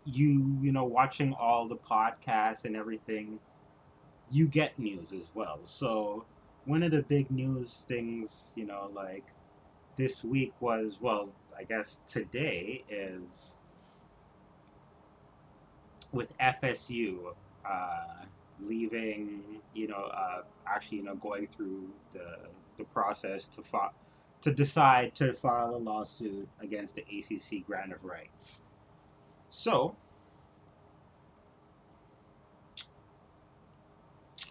watching all the podcasts and everything, you get news as well. So one of the big news things, like this week was, well, I guess today is with FSU leaving, actually, going through the process to decide to file a lawsuit against the ACC grant of rights. So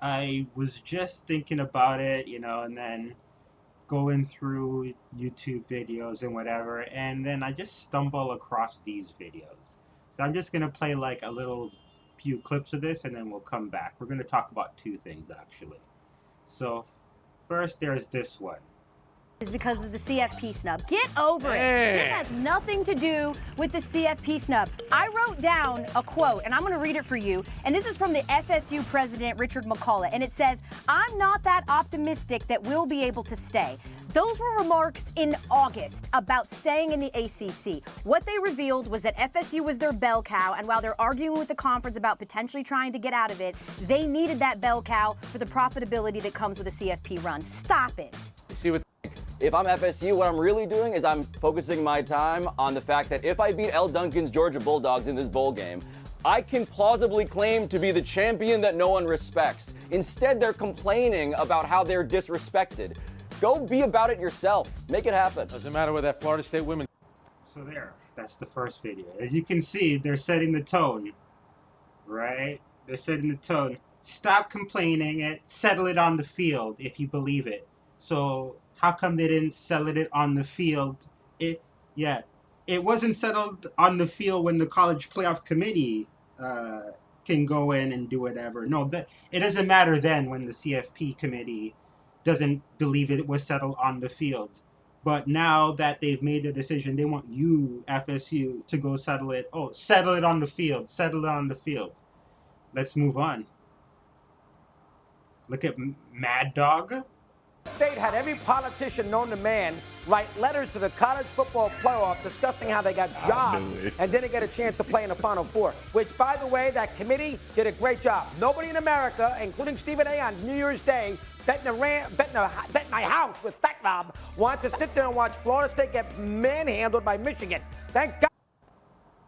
I was just thinking about it, and then going through YouTube videos and whatever, and then I just stumble across these videos. So I'm just gonna play like a little few clips of this, and then we'll come back. We're gonna talk about two things actually. So first, there's this one. Is because of the CFP snub. Get over it. This has nothing to do with the CFP snub. I wrote down a quote, and I'm going to read it for you. And this is from the FSU president, Richard McCullough. And it says, "I'm not that optimistic that we'll be able to stay." Those were remarks in August about staying in the ACC. What they revealed was that FSU was their bell cow, and while they're arguing with the conference about potentially trying to get out of it, they needed that bell cow for the profitability that comes with a CFP run. Stop it. See what. If I'm FSU, what I'm really doing is I'm focusing my time on the fact that if I beat L. Duncan's Georgia Bulldogs in this bowl game, I can plausibly claim to be the champion that no one respects. Instead, they're complaining about how they're disrespected. Go be about it yourself. Make it happen. Doesn't matter what that Florida State women. So that's the first video. As you can see, they're setting the tone, right? They're setting the tone. Stop complaining it. Settle it on the field if you believe it. So how come they didn't settle it on the field? It wasn't settled on the field when the college playoff committee can go in and do whatever. No, it doesn't matter then when the CFP committee doesn't believe it was settled on the field. But now that they've made the decision, they want you, FSU, to go settle it. Oh, settle it on the field. Settle it on the field. Let's move on. Look at Mad Dog. State had every politician known to man write letters to the college football playoff discussing how they got jobs and didn't get a chance to play in the Final Four, which, by the way, that committee did a great job. Nobody in America, including Stephen A. on New Year's Day, betting my house with Fat Rob, wants to sit there and watch Florida State get manhandled by Michigan. Thank God.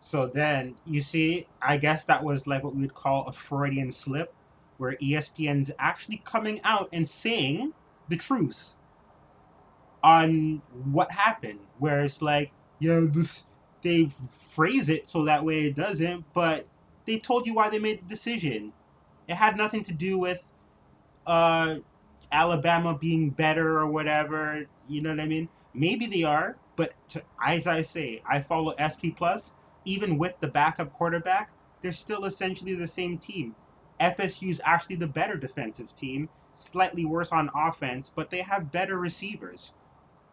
So then, you see, I guess that was like what we would call a Freudian slip, where ESPN's actually coming out and saying the truth on what happened, where it's like, they phrase it so that way it doesn't, but they told you why they made the decision. It had nothing to do with Alabama being better or whatever, you know what I mean? Maybe they are, but as I say, I follow SP Plus. Even with the backup quarterback, they're still essentially the same team. FSU is actually the better defensive team, slightly worse on offense, but they have better receivers.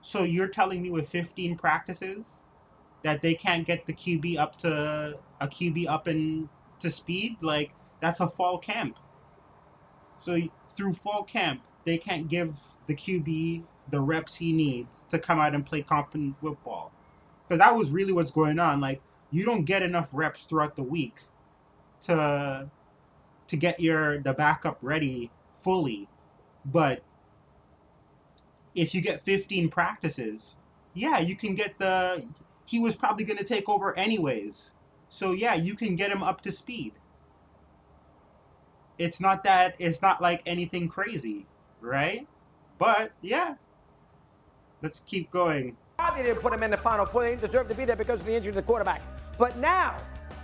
So you're telling me with 15 practices that they can't get the QB up to speed? Like, that's a fall camp. So through fall camp, they can't give the QB the reps he needs to come out and play competent football. Because that was really what's going on. Like, you don't get enough reps throughout the week to get the backup ready fully. But if you get 15 practices, you can get he was probably going to take over anyways. So you can get him up to speed. It's not like anything crazy, right? But let's keep going. They didn't put him in the Final Four. They didn't deserve to be there because of the injury to the quarterback. But now,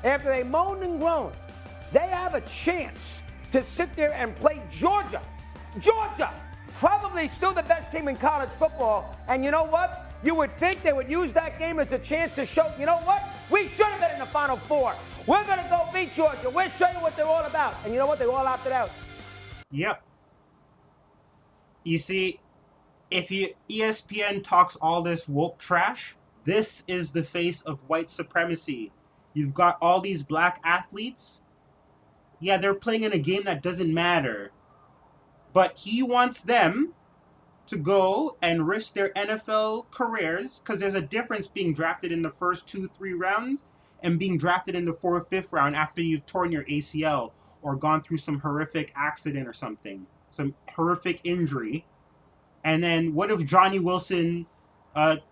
after they moaned and groaned, they have a chance to sit there and play Georgia. Georgia, probably still the best team in college football. And you know what? You would think they would use that game as a chance to show, you know what? We should have been in the Final Four. We're going to go beat Georgia. We'll show you what they're all about. And you know what? They all opted out. Yep. You see, if ESPN talks all this woke trash, this is the face of white supremacy. You've got all these black athletes. Yeah, they're playing in a game that doesn't matter. But he wants them to go and risk their NFL careers, because there's a difference being drafted in the first 2-3 rounds and being drafted in the 4th, 5th round after you've torn your ACL or gone through some horrific accident or something, some horrific injury. And then what if Johnny Wilson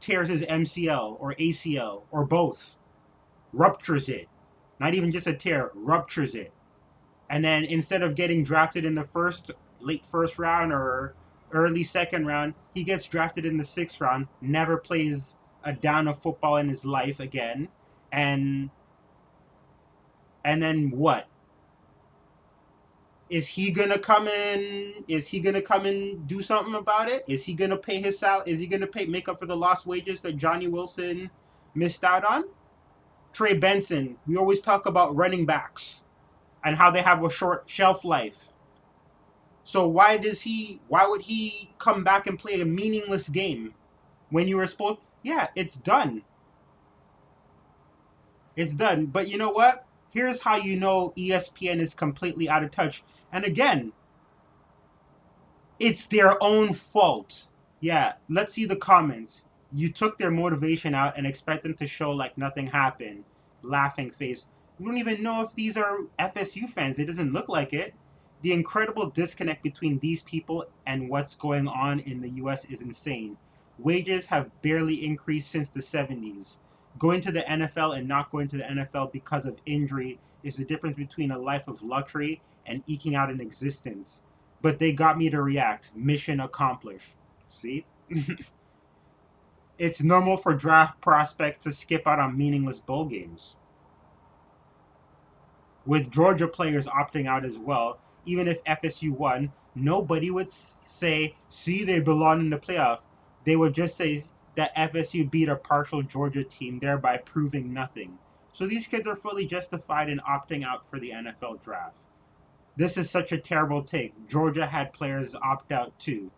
tears his MCL or ACL or both, ruptures it, not even just a tear, ruptures it. And then instead of getting drafted in the late first round or early second round, he gets drafted in the 6th round, never plays a down of football in his life again. And then what? Is he gonna come in? Is he gonna come and do something about it? Is he gonna pay his salary? Is he gonna make up for the lost wages that Johnny Wilson missed out on? Trey Benson. We always talk about running backs and how they have a short shelf life. So why would he come back and play a meaningless game when you were supposed? Yeah, it's done. It's done. But you know what? Here's how you know ESPN is completely out of touch. And again, it's their own fault. Yeah, let's see the comments. You took their motivation out and expect them to show like nothing happened. Laughing face. We don't even know if these are FSU fans. It doesn't look like it. The incredible disconnect between these people and what's going on in the US is insane. Wages have barely increased since the 70s. Going to the NFL and not going to the NFL because of injury is the difference between a life of luxury and eking out an existence. But they got me to react. Mission accomplished. See? It's normal for draft prospects to skip out on meaningless bowl games. With Georgia players opting out as well, even if FSU won, nobody would say, see, they belong in the playoff. They would just say that FSU beat a partial Georgia team, thereby proving nothing. So these kids are fully justified in opting out for the NFL draft. This is such a terrible take. Georgia had players opt out too.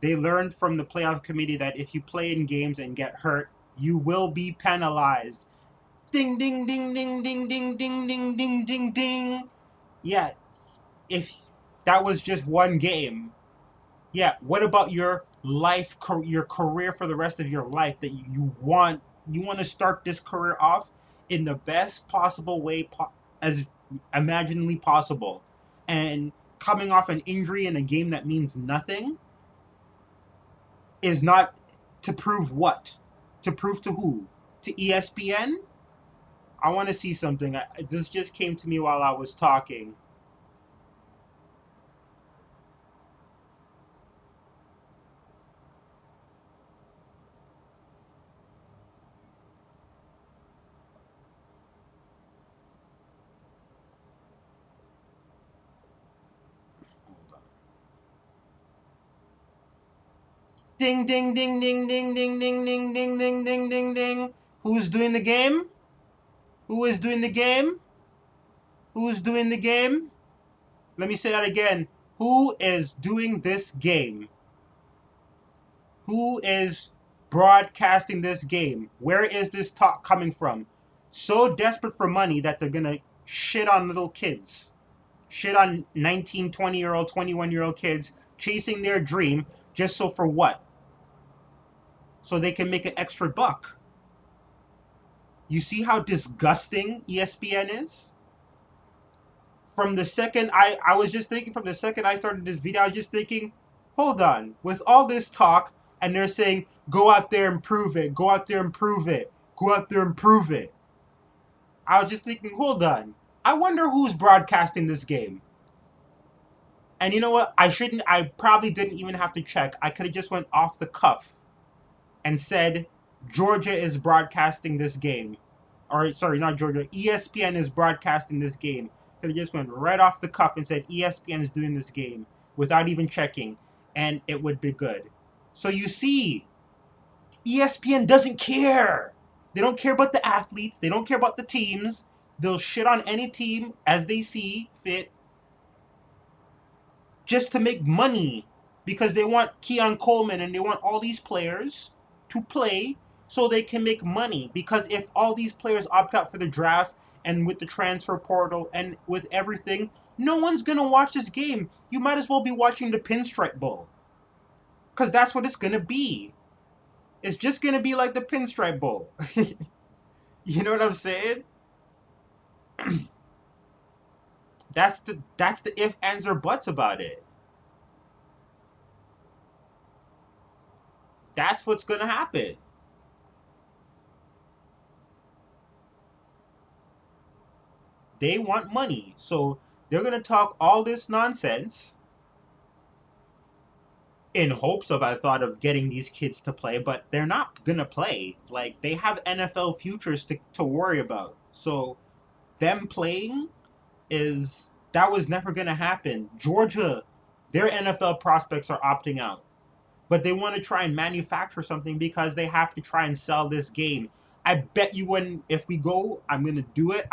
They learned from the playoff committee that if you play in games and get hurt, you will be penalized. Ding, ding, ding, ding, ding, ding, ding, ding, ding, ding, ding. Yeah, if that was just one game. Yeah, what about your life, your career for the rest of your life that you want to start this career off in the best possible way as imaginably possible, and coming off an injury in a game that means nothing is not to prove what? To prove to who? To ESPN? I want to see something. This just came to me while I was talking. Ding, ding, ding, ding, ding, ding, ding, ding, ding, ding, ding, ding, ding. Who's doing the game? Who is doing the game? Who's doing the game? Let me say that again. Who is doing this game? Who is broadcasting this game? Where is this talk coming from? So desperate for money that they're going to shit on little kids. Shit on 19, 20-year-old, 21-year-old kids chasing their dream just so for what? So they can make an extra buck. You see how disgusting ESPN is? From the second I was just thinking, from the second I started this video, I was just thinking, hold on, with all this talk, and they're saying, go out there and prove it, go out there and prove it, go out there and prove it. I was just thinking, hold on, I wonder who's broadcasting this game. And you know what, I probably didn't even have to check. I could have just went off the cuff and said, Georgia is broadcasting this game. Or, sorry, not Georgia, ESPN is broadcasting this game. Could have just went right off the cuff and said ESPN is doing this game without even checking, and it would be good. So you see, ESPN doesn't care. They don't care about the athletes. They don't care about the teams. They'll shit on any team as they see fit just to make money, because they want Keon Coleman and they want all these players to play so they can make money. Because if all these players opt out for the draft and with the transfer portal and with everything, no one's going to watch this game. You might as well be watching the Pinstripe Bowl, because that's what it's going to be. It's just going to be like the Pinstripe Bowl. You know what I'm saying? That's the if, ands, or buts about it. That's what's gonna happen. They want money, so they're gonna talk all this nonsense in hopes of, I thought, of getting these kids to play, but they're not gonna play. Like, they have NFL futures to worry about. So them playing that was never gonna happen. Georgia, their NFL prospects are opting out. But they want to try and manufacture something because they have to try and sell this game. I bet you if we go, I'm gonna do it.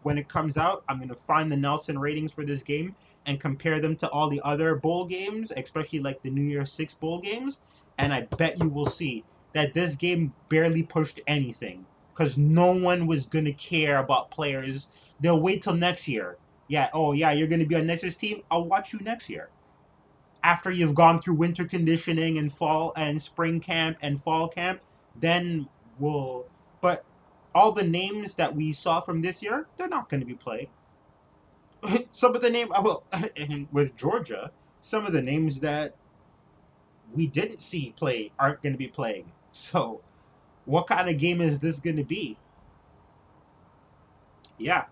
When it comes out, I'm gonna find the Nelson ratings for this game and compare them to all the other bowl games, especially like the New Year's Six bowl games. And I bet you will see that this game barely pushed anything because no one was gonna care about players. They'll wait till next year. Yeah, oh yeah, you're gonna be on next year's team. I'll watch you next year after you've gone through winter conditioning and fall and spring camp and fall camp, then we'll. But all the names that we saw from this year, they're not going to be playing. Some of the names, well, with Georgia, some of the names that we didn't see play aren't going to be playing. So, what kind of game is this going to be? Yeah,